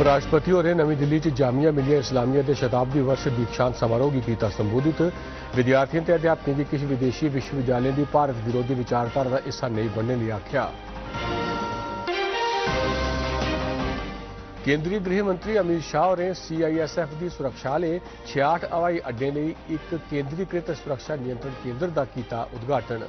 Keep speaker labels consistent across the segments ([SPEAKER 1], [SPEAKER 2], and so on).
[SPEAKER 1] उपराष्ट्रपति होरें नमीं दिल्ली च जामिया मिलिया इस्लामिया के शताब्दी वर्ष दीक्षांत समारोह की किया संबोधित। विद्यार्थियों ते अध्यापकों की किसी विदेशी विश्वविद्यालयों की भारत विरोधी विचारधारा का हिस्सा नहीं बनने लिए आख्या। केंद्रीय गृह मंत्री अमित शाह होरें CISF की सुरक्षा ले 66 हवाई अड्डे लिए एक केंद्रीकृत सुरक्षा नियंत्रण केंद्र का किया उद्घाटन।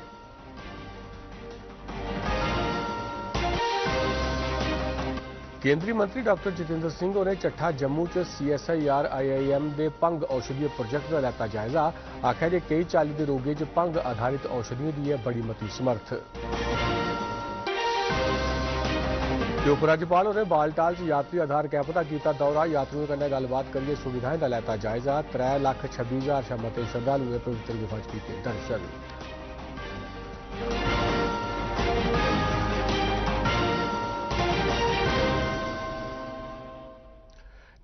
[SPEAKER 1] केंद्रीय मंत्री डॉक्टर जितेंद्र सिंह होरें चट्ठा जम्मू च CSIR IIM के भंग औषधीय प्रोजेक्ट का लैता जायजा। आख्या जे कई चाली के रोगें च भंग आधारित औषधियों की है बड़ी मती समर्थ। उपराज्यपाल होरें बालटाल च यात्री आधार कैंप का किया दौरा। यात्रियों कन्नै गलबात करिए सुविधाएं का लैता जायजा। 3,26,000 शा मते श्रद्धालुएं पवित्र गुफा च कीते दर्शन।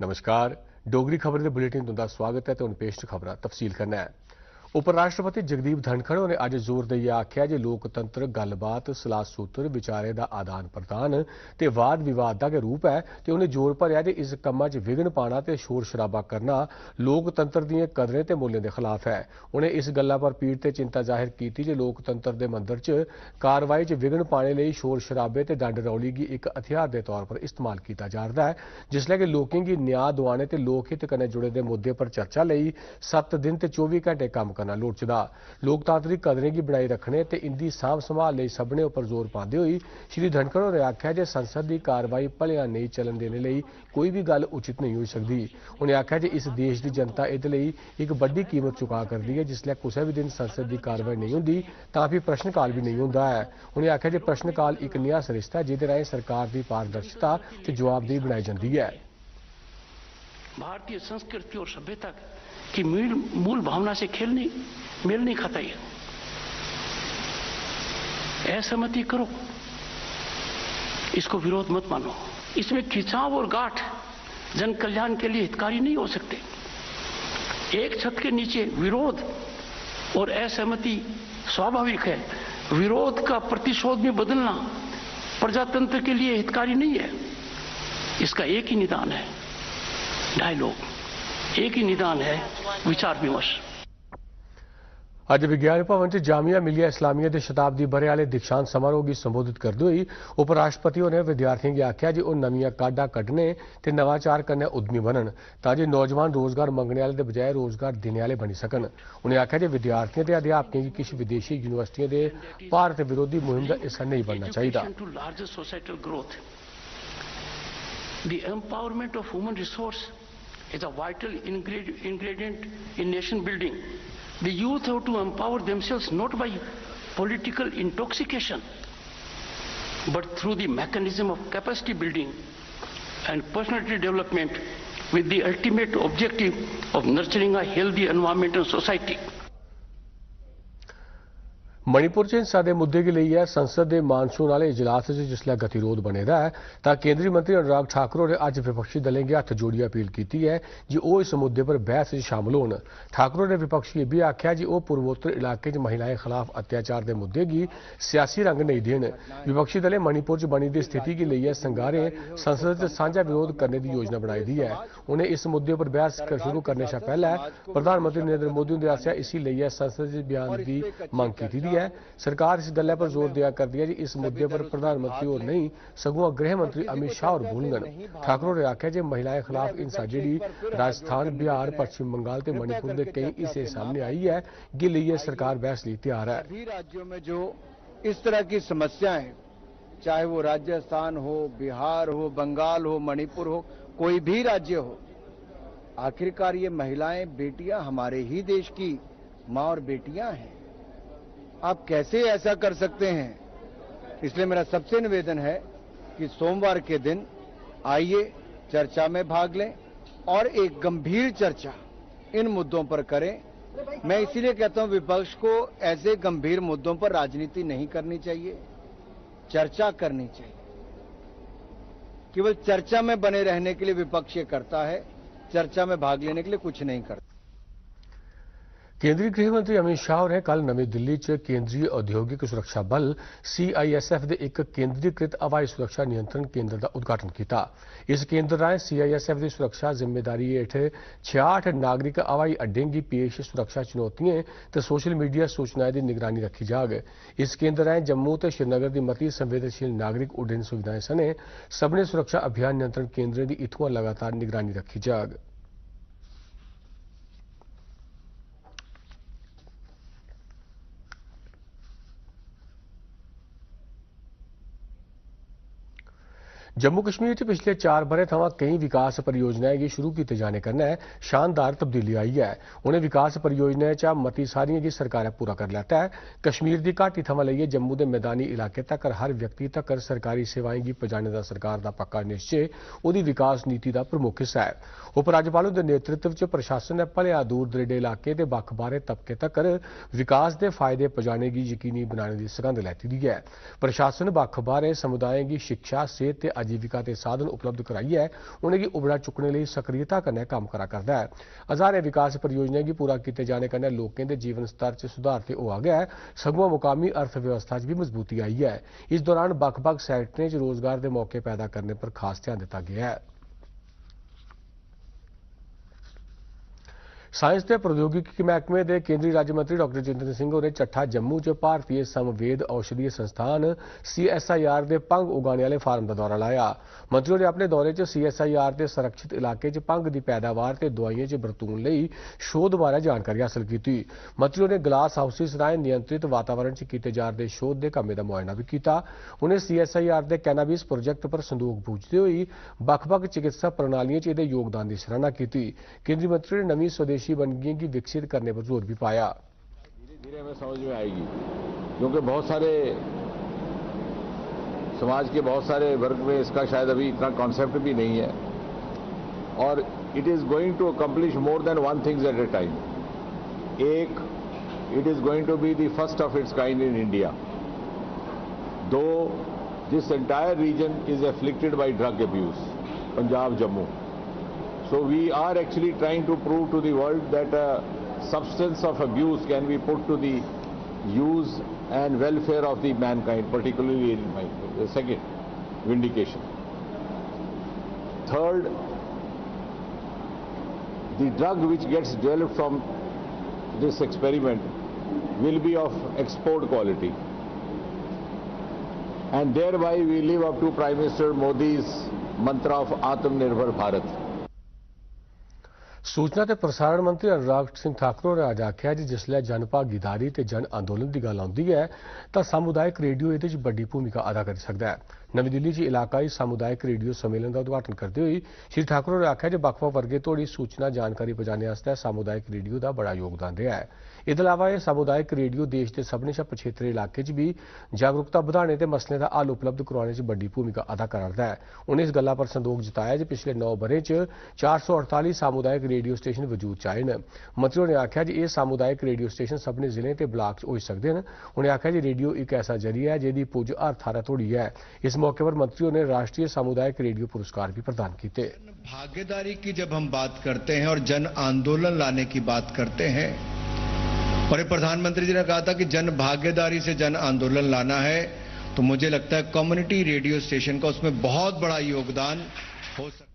[SPEAKER 1] नमस्कार, डोगरी खबर के बुलेटिन तुंदा स्वागत है। तो हुण पेश खबर तफसील करना है। उपराष्ट्रपति जगदीप धनखड़ ने अज जोर देइए आख्या जे लोकतंत्र गलबात सलाह सूत्र विचारे का आदान प्रदान ते वाद विवाद का रूप है। तो उन्हें जोर भरिया जे इस कम्मा च विघन पाना ते शोर शराबा करना लोकतंत्र दीआं कदरें ते मुल्लें दे खिलाफ है। उन्हें इस गल्ला पर पीड़ ते चिंता जाहिर की जे लोकतंत्र के मंदिर च कार्रवाई च विघन पाने लई शोर शराबे ते डंड रौली गी एक हथियार के तौर पर इस्तेमाल किया जा रहा है। जिसलै कि लोकें गी न्याय दुआने ते लोक हित कन्नै जुड़े दे मुद्दे पर चर्चा लई 7 दिन ते 24 घंटे कम्म करना लोड़चदा। लोकतांत्रिक कदरें की बनाई रखने ते इंदी सांभ संभाल लई सभनें उपर जोर पाते हुए श्री धनखड़ होरें आख्या जे संसद की कार्रवाई भलेआं नहीं चलन देने लई कोई भी गल उचित नहीं हो सकती। उन्हें आख्या जे इस देश की जनता इहदे लई एक वड्डी कीमत चुका करदी है। जिसलै कुसै भी दिन संसद की कार्रवाई नहीं होंदी तां फिर प्रश्नकाल भी नहीं होंदा है। उन्हें आख्या जे प्रश्नकाल एक नेहा सरिस्ता है जिहदे राहें सरकार की पारदर्शिता ते जवाबदेही बनाई जाती है।
[SPEAKER 2] भारतीय संस्कृति और सभ्यता की मूल भावना से मेल नहीं खाता। ये असहमति करो, इसको विरोध मत मानो। इसमें खिंचाव और गांठ जन कल्याण के लिए हितकारी नहीं हो सकते। एक छत के नीचे विरोध और असहमति स्वाभाविक है। विरोध का प्रतिशोध में बदलना प्रजातंत्र के लिए हितकारी नहीं है। इसका एक ही निदान है, डायलॉग। एक ही निदान है, विचार विमर्श।
[SPEAKER 1] अज विज्ञान भवन च जामिया मिलिया इस्लामिया के शताब्दी बरे वाले दीक्षांत समारोह की संबोधित करते हुए उपराष्ट्रपति ने विद्यार्थियों की आख्या जे वह नवियां काढां कड्ढने ते नवाचार करने उद्यमी बनन ताकि नौजवान रोजगार मंगने वाले के बजाय रोजगार देने वाले बनी सकन। उन्हें आख्या जे विद्यार्थियों के अध्यापकों की किसी विदेशी यूनिवर्सिटियों के भारत विरोधी मुहिम का हिस्सा नहीं बनना चाहिए।
[SPEAKER 2] The empowerment of human resource is a vital ingredient in nation building. The youth have to empower themselves not by political intoxication, but through the mechanism of capacity building and personality development with the ultimate objective of nurturing a healthy environment and society.
[SPEAKER 1] Manipur च हिंसा के मुद्दे की लेइयै संसद के monsoon वाले इजलास जिसलै गतिरोध बने दा है तां केंद्रीय मंत्री अनुराग ठाकुर होरें अज विपक्षी दलें गी हत्थ जोड़ियै अपील की है कि वह इस मुद्दे पर बहस शामिल होन। ठाकुर होरें विपक्षी ये भी आख्या कि वह पूर्वोत्तर इलाके च महिलाएं खिलाफ अत्याचार के मुद्दे की सियासी रंग नहीं देन। विपक्षी दलें मणिपुर च बनी दी स्थिति की लेइयै संगारें संसद च सांझा विरोध करने की योजना बनाई दी है। उन्हें इस मुद्दे पर बहस शुरू करने से पहले प्रधानमंत्री नरेंद्र मोदी होरें आसेआ इसी लेइयै संसद च बयान की मांग की है। सरकार इस गल्ला पर जोर दिया करती है कि इस मुद्दे पर प्रधानमंत्री और नहीं सगुआ गृह मंत्री अमित शाह और बोलगन। ठाकुर ने आख्या जे महिलाएं खिलाफ हिंसा जी राजस्थान, बिहार, पश्चिम बंगाल ते मणिपुर के कई हिस्से सामने आई है कि लिए सरकार बहस लिए तैयार है।
[SPEAKER 3] सभी राज्यों में जो इस तरह की समस्याएं, चाहे वो राजस्थान हो, बिहार हो, बंगाल हो, मणिपुर हो, कोई भी राज्य हो, आखिरकार ये महिलाएं, बेटियां हमारे ही देश की मां और बेटियां हैं। आप कैसे ऐसा कर सकते हैं? इसलिए मेरा सबसे निवेदन है कि सोमवार के दिन आइए चर्चा में भाग लें और एक गंभीर चर्चा इन मुद्दों पर करें। मैं इसीलिए कहता हूं विपक्ष को ऐसे गंभीर मुद्दों पर राजनीति नहीं करनी चाहिए, चर्चा करनी चाहिए। केवल चर्चा में बने रहने के लिए विपक्ष ये करता है, चर्चा में भाग लेने के लिए कुछ नहीं करता।
[SPEAKER 1] केंद्रीय गृह मंत्री अमित शाह ने कल नवी दिल्ली च केंद्रीय औद्योगिक सुरक्षा बल CISF के एक केंद्रीकृत हवाई सुरक्षा नियंत्रण केंद्र का उद्घाटन किया। इस केंद्र राएं CISF की सुरक्षा जिम्मेदारी हेठ 66 नागरिक हवाई अड्डे की पेश सुरक्षा चुनौतियां ते सोशल मीडिया सूचनाएं की निगरानी रखी जाग। इस केंद्र राएं जम्मू ते श्रीनगर की मती संवेदनशील नागरिक उड्डयन सुविधाएं सने सभनें सुरक्षा अभियान नियंत्रण केंद्रें की इत्थुआं लगातार निगरानी रखी जाग। जम्मू कश्मीर च पिछले 4 ब'रें थमां कई विकास परियोजनाएं गी शुरू कीते जाने कन्नै शानदार तब्दीली आई है। उनें विकास परियोजनाएं चा मती सारियां गी सरकारै पूरा करी लैता है। कश्मीर दी घाटी थमां लेइयै जम्मू दे मैदानी इलाके तक्कर हर व्यक्ति तक्कर सरकारी सेवाएं गी पजाने दा सरकार दा पक्का निश्चय उहदी विकास नीति दा प्रमुख हिस्सा है। उपराज्यपाल हुंदे नेतृत्व च प्रशासन ने भलेआं दूर दरेडे इलाके ते बक्ख बाहरे तबके तक्कर विकास दे फायदे पजाने गी यकीनी बनाने दी सगंध लैती दी है। प्रशासन बक्ख बाहरे समुदायें गी शिक्षा, सेहत ते आजीविका के साधन उपलब्ध कराइए उन्हें उबड़ा चुकने लिए सक्रियता कन्नै काम करा करदा है। हजारें विकास परियोजनाएं गी पूरा किए जाने कन्नै लोकें दे जीवन स्तर च सुधार ते होआ गया है, सगुआं मुकामी अर्थव्यवस्था च भी मजबूती आई है। इस दौरान बक्ख-बक्ख सैक्टरें च रोजगार के मौके पैदा करने पर खास ध्यान दिता गया है। साइंस ते प्रौद्योगिकी महकमे के केंद्रीय राज्य मंत्री डॉ जितेंद्र सिंह ने चट्ठा जम्मू च भारतीय समवेद औषधीय संस्थान CSIR के भंग उगाने वाले फार्म का दौरा लाया। मंत्री ने अपने दौरे च CSIR के संरक्षित इलाके च भंग की पैदावार ते दवाइयां च बरतून लई शोध बारे जानकारी हासिल की। मंत्री ने ग्लास हाउसिस राएं नियंत्रित वातावरण च किए जा रहे शोध के कम्में का मुआयना भी किया। उन्हें CSIR के कैनाबिस प्रोजेक्ट पर संदूक बूझते हुए बक्ख-बक्ख चिकित्सा प्रणालियों च इहदे योगदान की सराहना की। केंद्रीय मंत्री ने नवी स्वदेशी बनगियों की विकसित करने पर जोर भी पाया।
[SPEAKER 4] धीरे धीरे हमें समझ में आएगी, क्योंकि बहुत सारे समाज के बहुत सारे वर्ग में इसका शायद अभी इतना कॉन्सेप्ट भी नहीं है, और it is going to accomplish more than one things at a time. एक, it is going to be the first of its kind in India. दो, this entire region is afflicted by drug abuse, Punjab, Jammu. So we are actually trying to prove to the world that a substance of abuse can be put to the use and welfare of the mankind, particularly in mankind. The second, vindication. Third, the drug which gets developed from this experiment will be of export quality. And thereby we live up to Prime Minister Modi's mantra of Atmanirbhar Bharat.
[SPEAKER 1] सूचना ते प्रसारण मंत्री अनुराग सिंह ठाकुर ने अज आख्या जी जिसलै जन भागीदारी ते जन आंदोलन की गल आउंदी है तां सामुदायिक रेडियो इहदे च बड़ी भूमिका अदा कर सकदा है। नवी दिल्ली च इलाकाई सामुदायिक रेडियो सम्मेलन का उद्घाटन करते हुए श्री ठाकुर ने आख्या जी बक्ख-बक्ख वर्गे तोड़ी सूचना जानकारी पजाने वास्ते सामुदायिक रेडियो का बड़ा योगदान रहा है। इसके अलावा यह सामुदायिक रेडियो देश के सभनें शा पछेत्रे इलाके च भी जागरूकता बढ़ाने ते मसलें का हल उपलब्ध करवाने च बड़ी भूमिका अदा करदा है। उन्हें इस गल्ला पर संदोख जताया कि पिछले 9 ब'रें च 448 सामुदायिक रेडियो स्टेशन वजूद च आए हैं। मंत्री ने आख्या जी ये सामुदायिक रेडियो स्टेशन सभनें जिलें ते ब्लाक च होई सकते हैं। उन्हें आख्या जी रेडियो एक ऐसा जरिया है जिहदी पुज हर थारा तोड़ी है। इस मौके पर मंत्रियों ने राष्ट्रीय सामुदायिक रेडियो पुरस्कार भी प्रदान किए।
[SPEAKER 5] भागीदारी की जब हम बात करते हैं और जन आंदोलन लाने की बात करते हैं, और ये प्रधानमंत्री जी ने कहा था कि जन भागीदारी से जन आंदोलन लाना है, तो मुझे लगता है कम्युनिटी रेडियो स्टेशन का उसमें बहुत बड़ा योगदान हो सकता है।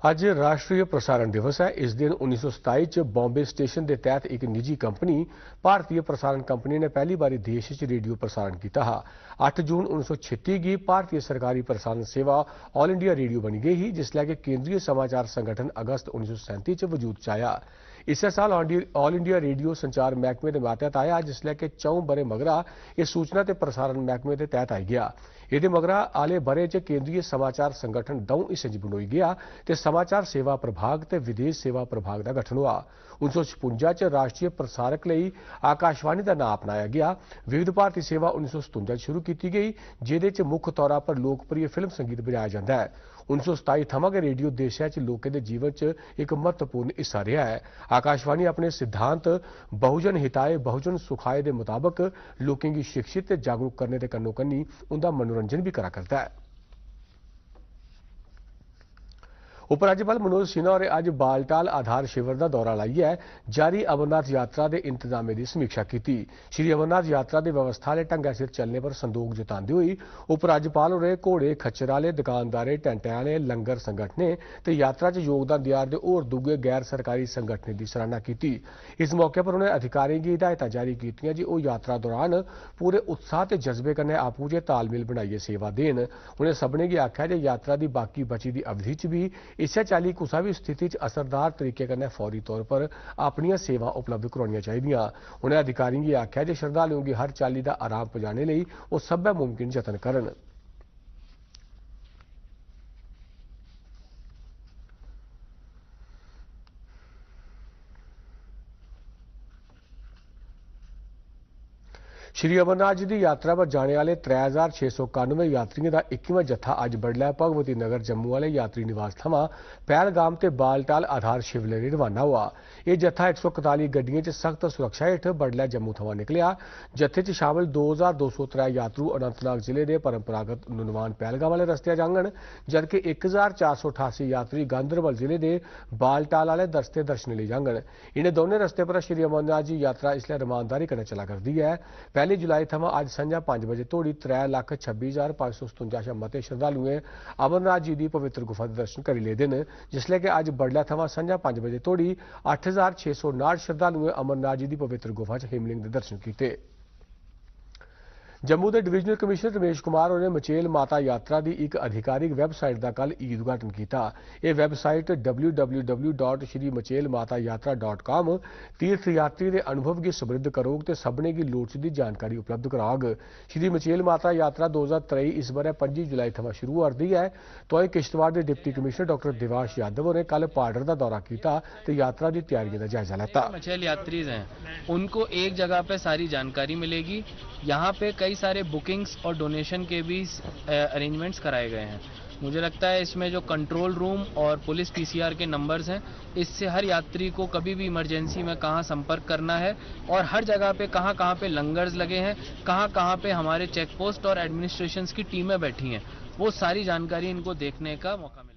[SPEAKER 1] आज राष्ट्रीय प्रसारण दिवस है। इस दिन 1927 च बॉम्बे स्टेशन के तहत एक निजी कंपनी भारतीय प्रसारण कंपनी ने पहली बारी देश च रेडियो प्रसारण किया। 8 जून 1936 की भारतीय सरकारी प्रसारण सेवा ऑल इंडिया रेडियो बनी गई ही, जिसलै कि केंद्रीय समाचार संगठन अगस्त 1937 च वजूद च आया। इसे साल ऑल इंडिया रेडियो संचार महकमे के मातहत आया, जिसलै कि 4 ब'रे मगरा यह सूचना ते प्रसारण महकमे के तहत आई गया। ये मगरा आले ब'रे च केंद्रीय समाचार संगठन 2 हिस्सें च बंडोई गया ते समाचार सेवा प्रभाग ते विदेश सेवा प्रभाग का गठन हुआ। 1956 च राष्ट्रीय प्रसारक लई आकाशवाणी का नाम अपनाया गया। विविध भारती सेवा 1957 शुरू की गई, जिहदे च मुख्य तौर पर लोकप्रिय फिल्म संगीत बजाया जाता है। 1927 थमां गै रेडियो देशा च लोकें दे जीवन च एक महत्वपूर्ण हिस्सा रहा है। आकाशवाणी अपने सिद्धांत बहुजन हिताय बहुजन सुखाय के मुताबक लोकें की शिक्षित ते जागरूक करने के कन्नो कन्नी उनका मनोरंजन भी करा करता है। उपराज्यपाल मनोज सिन्हा होरें अज्ज बालटाल आधार शिविर का दौरा लाइयै जारी अमरनाथ यात्रा के इंतजामें की समीक्षा की। श्री अमरनाथ यात्रा की व्यवस्था आले ढंगै सिर चलने पर संदोख जताते हुए उपराज्यपाल होरें घोड़े खच्चर आले दुकानदारें टेंटें आले लंगर संगठनें ते यात्रा च योगदान देआ रदे होर दुए गैर सरकारी संगठनें की सराहना की। इस मौके पर उन्हें अधिकारियों की हिदायतां जारी कीतियां जे ओह यात्रा दौरान पूरे उत्साह ते जज्बे कन्नै आपूं च तालमेल बनाइयै सेवा देन। उन्हें सभनें गी आख्या जे यात्रा की बाकी बची दी अवधि च भी इस्सै चाल्ली कुसै भी स्थिति च असरदार तरीके कन्नै फौरी तौर पर अपनियां सेवां उपलब्ध करवाउणियां चाहिदियां। उन्हें अधिकारियों की आख्या जे श्रद्धालुओं गी हर चाल्ली दा आराम पजाने लेई ओह सब्भै मुमकिन जतन करन। श्री अमरनाथ जी की यात्रा पर जाने वाले 3691 यात्रियों का 21वां जत्था अज बडलै भगवती नगर जम्मू वाले यात्री निवास थमां पहलगाम ते बालटाल आधार शिविर लेई रवाना हुआ। यह जत्था 141 गड्डियों च सख्त सुरक्षा हेठ बडलै जम्मू थमां निकलिया। जत्थे च शामिल 2203 यात्रु अनंतनाग जिले के परंपरागत नुनवान पहलगाम वाले रस्ते जांगन, जबकि 1488 यात्री गांधरबल जिले के बालटाल वाले रस्ते दर्शने लई जांगन। इन्हें दोनों रस्ते पर श्री अमरनाथ जी यात्रा इसलिए रमानदारी कन्नै चला करदी है। 1 जुलाई थमां अज संझा 5 बजे तोड़ी 3,26,557 शा मते श्रद्धालुएं अमरनाथ जी की पवित्र गुफा के दर्शन करी लेदे न, जिसलै कि अज बडलै थमां संझा 5 बजे तोड़ी 8,659 श्रद्धालुएं अमरनाथ जी की पवित्र गुफा च हिमलिंग के दर्शन किए। जम्मू के डिविजनल कमिश्नर रमेश कुमार होरें मचेल माता यात्रा की एक अधिकारिक वैबसाइट का कल ई उद्घाटन किया। यह वैबसाइट www.shrimachailmatayatra.com तीर्थयात्री के अनुभव की समृद्ध करोग ते सभनें गी लोड़चदी जानकारी उपलब्ध कराग। श्री मचेल माता यात्रा 2023 इस बरे 25 जुलाई थमां शुरू होती है। तो किश्तवाड़ के डिप्टी कमिश्नर डॉक्टर देवाश यादव होरें कल पाडर का दौरा किया तो यात्रा की तैयारियों का जायजा लेता।
[SPEAKER 6] मचेल यात्रीज हैं उनको एक जगह पे सारी जानकारी मिलेगी। यहाँ पे कई सारे बुकिंग्स और डोनेशन के भी अरेंजमेंट्स कराए गए हैं। मुझे लगता है इसमें जो कंट्रोल रूम और पुलिस पीसीआर के नंबर्स हैं, इससे हर यात्री को कभी भी इमरजेंसी में कहाँ संपर्क करना है और हर जगह पे कहाँ पे लंगर्स लगे हैं, कहाँ पे हमारे चेक पोस्ट और एडमिनिस्ट्रेशंस की टीमें बैठी हैं, वो सारी जानकारी इनको देखने का मौका मिलेगा।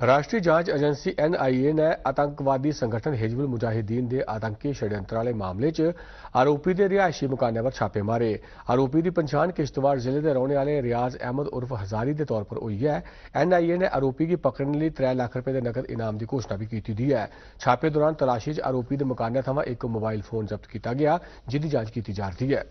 [SPEAKER 1] राष्ट्रीय जांच एजेंसी NIA ने आतंकवादी संगठन हिजबुल मुजाहिदीन के आतंकी षड्यंत्र वाले मामले च आरोपी के रिहायशी मकाने पर छापे मारे। आरोपी की पछाण किश्तवाड़ जिले के रहने वाले रियाज अहमद उर्फ हजारी के तौर पर हुई है। NIA ने आरोपी की पकड़ने लिए 3 लाख रुपए के नकद इनाम की घोषणा भी की दी है। छापे दौरान तलाशी च आरोपी के मकाने थमां एक मोबाइल फोन जब्त किया गया, जिसकी जांच की जा रही है।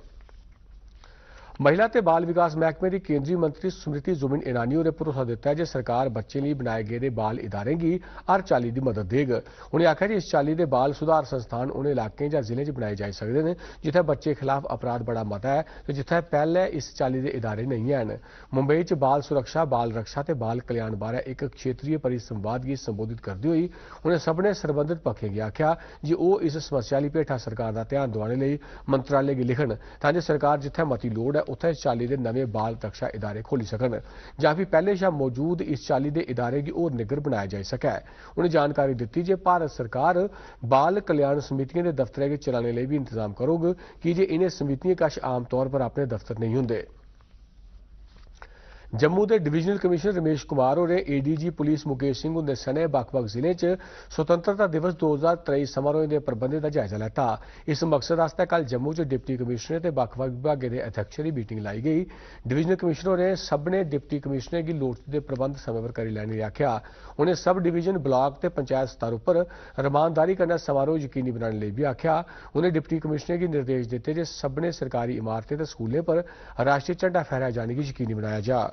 [SPEAKER 1] महिला ते बाल विकास महकमे की केंद्रीय मंत्री स्मृति जुबिन ईरानी ने भरोसा दिता है कि सरकार बच्चों लिए बनाए गए बाल इदारें की हर चाली की मदद देग। उन्हें आख्या कि इस चाली के बाल सुधार संस्थान उन इलाकें या जिले बनाए जा सकते हैं जिथे बच्चे खिलाफ अपराध बड़ा मता है तो जिथे पहले इस चाली के इदारे नहीं हैं। मुंबई च बाल सुरक्षा, बाल रक्षा ते बाल कल्याण बारे एक क्षेत्रीय परिसंवाद की संबोधित करते हुए उन्हें सबने संबंधित पक्षों की आख्या कि वह इस समस्या लिए भेठा सरकार का ध्यान दिवाने लिए मंत्रालय की लिखन ताकि सरकार जिथे मती लोड़ है उत्थे इस चाली के नवे बाल रक्षा इदारे खोली सकन या फिर पहले शा मौजूद इस चाली के इदारे की और निग्गर बनाया जा सकै। उन्हें जानकारी दी जे भारत सरकार बाल कल्याण समितियों के दफ्तरें के चलाने लिए भी इंतजाम करोग कि जे इन्हें समितियों कश आम तौर पर अपने दफ्तर नहीं होंगे। जम्मू के डिविजनल कमिश्नर रमेश कुमार होरें ADG पुलिस मुकेश सिंह होंदे सने बक्ख-बक्ख जिले च स्वतंत्रता दिवस 2023 समारोह के प्रबंधों का जायजा लैता। इस मकसद वास्ते कल जम्मू च डिप्टी कमिश्नर ते बक्ख-बक्ख विभागों के अध्यक्षें की मीटिंग लाई गई। डिविजनल कमिश्नर होरें सभनें डिप्टी कमिश्नरें की लोड़चदे प्रबंध समय पर करी लैने आख्या। उन्हें सब डिवीजन ब्लॉक ते पंचायत स्तर पर रमानदारी कन्नै समारोह यकीनी बनाने लिए भी आख्या। उन्हें डिप्टी कमिश्नरें की निर्देश दिते जे सभनें सरकारी इमारतें ते स्कूलें पर राष्ट्रीय झंडा फहराए जाने की यकीनी बनाया जा।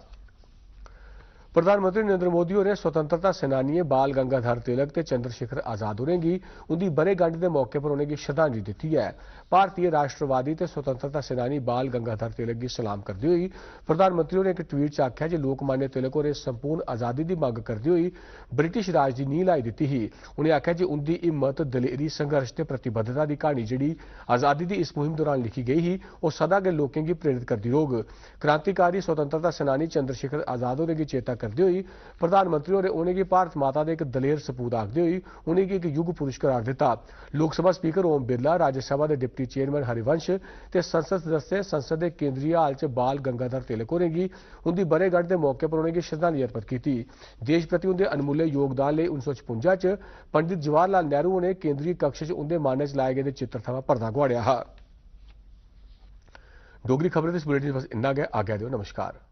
[SPEAKER 1] प्रधानमंत्री नरेंद्र मोदी होरें स्वतंत्रता सेनानियों बाल गंगाधर तिलक ते चंद्रशेखर आजाद होरें गी उनकी बरेगंढ के मौके पर उन्हें श्रद्धांजलि दी है। भारतीय राष्ट्रवादी ते स्वतंत्रता सेनानी बाल गंगाधर तिलक की सलाम करते हुए प्रधानमंत्री होरें एक ट्वीट च आख्या जे लोकमान्य तिलक होरें संपूर्ण आजादी की मंग करते हुए ब्रिटिश राज की नींह लाई दी ही। उन्हें आख्या जे उनकी हिम्मत, दलेरी, संघर्ष ते प्रतिबद्धता की कहानी जी आजादी की इस मुहिम दौरान लिखी गई ही वह सदा के लोगों की प्रेरित करती रहोग। क्रांतिकारी स्वतंत्रता सेनानी चंद्रशेखर आजाद होरें गी चेता करते हुए प्रधानमंत्री होरें उन्हें गी भारत माता के एक दलेर सपूत आखते हुए उन्हें गी एक युग पुरुष करार दिता। लोक सभा स्पीकर ओम बिरला, राज्यसभा के डिप्टी चेयरमैन हरिवंश ते संसद सदस्य संसद के केंद्रीय हाल च बाल गंगाधर तिलक होरें गी उनकी बरेगढ़ के मौके पर उन्हें श्रद्धांजलि अर्पित की। देश प्रति उनके अनमुल्ले योगदान लिए 1956 च पंडित जवाहर लाल नेहरू ने केंद्रीय कक्ष च उनके मानै च लाए गए चित्र थमां पर्दा गुआड़िया हा। डोगरी खबरें इस बुलेटिन बस इन्ना गै। आज्ञा दिओ। नमस्कार।